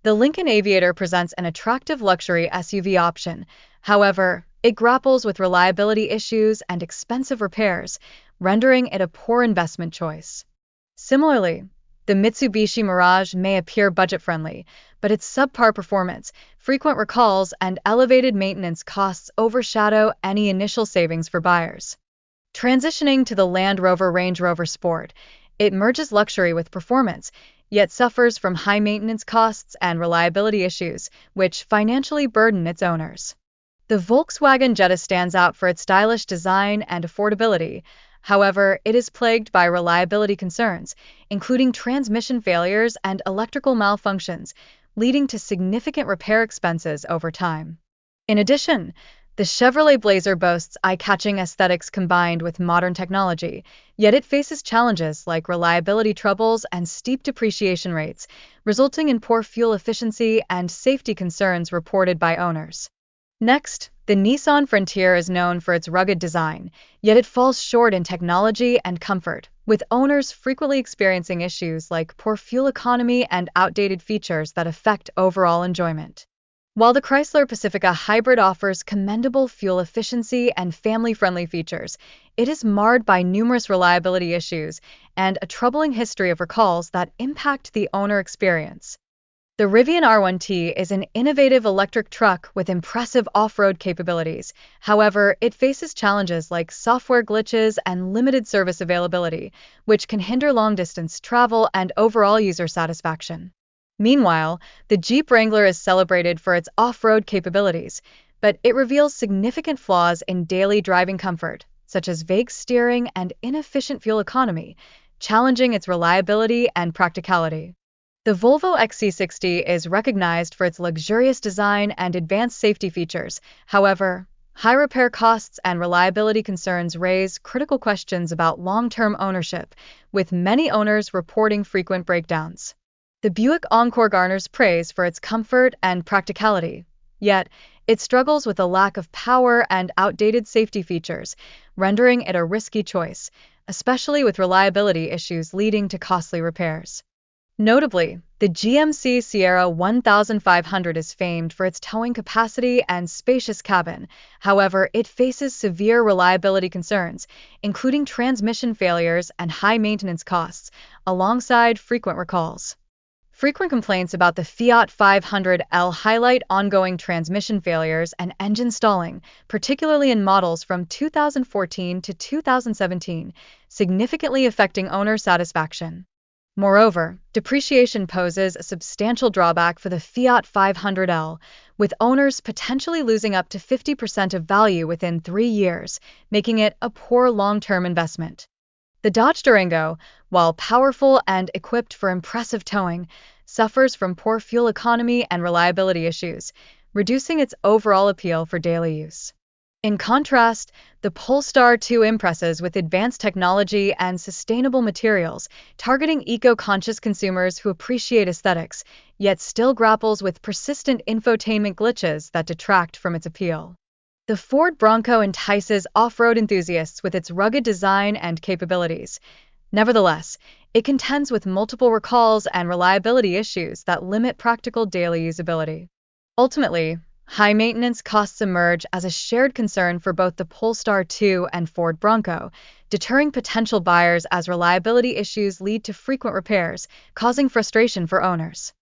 The Lincoln Aviator presents an attractive luxury SUV option. However, it grapples with reliability issues and expensive repairs, rendering it a poor investment choice. Similarly, the Mitsubishi Mirage may appear budget-friendly, but its subpar performance, frequent recalls, and elevated maintenance costs overshadow any initial savings for buyers. Transitioning to the Land Rover Range Rover Sport, it merges luxury with performance, yet suffers from high maintenance costs and reliability issues, which financially burden its owners. The Volkswagen Jetta stands out for its stylish design and affordability. However, it is plagued by reliability concerns, including transmission failures and electrical malfunctions, leading to significant repair expenses over time. In addition, the Chevrolet Blazer boasts eye-catching aesthetics combined with modern technology, yet it faces challenges like reliability troubles and steep depreciation rates, resulting in poor fuel efficiency and safety concerns reported by owners. Next, the Nissan Frontier is known for its rugged design, yet it falls short in technology and comfort, with owners frequently experiencing issues like poor fuel economy and outdated features that affect overall enjoyment. While the Chrysler Pacifica Hybrid offers commendable fuel efficiency and family-friendly features, it is marred by numerous reliability issues and a troubling history of recalls that impact the owner experience. The Rivian R1T is an innovative electric truck with impressive off-road capabilities. However, it faces challenges like software glitches and limited service availability, which can hinder long-distance travel and overall user satisfaction. Meanwhile, the Jeep Wrangler is celebrated for its off-road capabilities, but it reveals significant flaws in daily driving comfort, such as vague steering and inefficient fuel economy, challenging its reliability and practicality. The Volvo XC60 is recognized for its luxurious design and advanced safety features. However, high repair costs and reliability concerns raise critical questions about long-term ownership, with many owners reporting frequent breakdowns. The Buick Encore garners praise for its comfort and practicality, yet it struggles with a lack of power and outdated safety features, rendering it a risky choice, especially with reliability issues leading to costly repairs. Notably, the GMC Sierra 1500 is famed for its towing capacity and spacious cabin. However, it faces severe reliability concerns, including transmission failures and high maintenance costs, alongside frequent recalls. Frequent complaints about the Fiat 500L highlight ongoing transmission failures and engine stalling, particularly in models from 2014 to 2017, significantly affecting owner satisfaction. Moreover, depreciation poses a substantial drawback for the Fiat 500L, with owners potentially losing up to 50% of value within 3 years, making it a poor long-term investment. The Dodge Durango, while powerful and equipped for impressive towing, suffers from poor fuel economy and reliability issues, reducing its overall appeal for daily use. In contrast, the Polestar 2 impresses with advanced technology and sustainable materials, targeting eco-conscious consumers who appreciate aesthetics, yet still grapples with persistent infotainment glitches that detract from its appeal. The Ford Bronco entices off-road enthusiasts with its rugged design and capabilities. Nevertheless, it contends with multiple recalls and reliability issues that limit practical daily usability. Ultimately, high maintenance costs emerge as a shared concern for both the Polestar 2 and Ford Bronco, deterring potential buyers as reliability issues lead to frequent repairs, causing frustration for owners.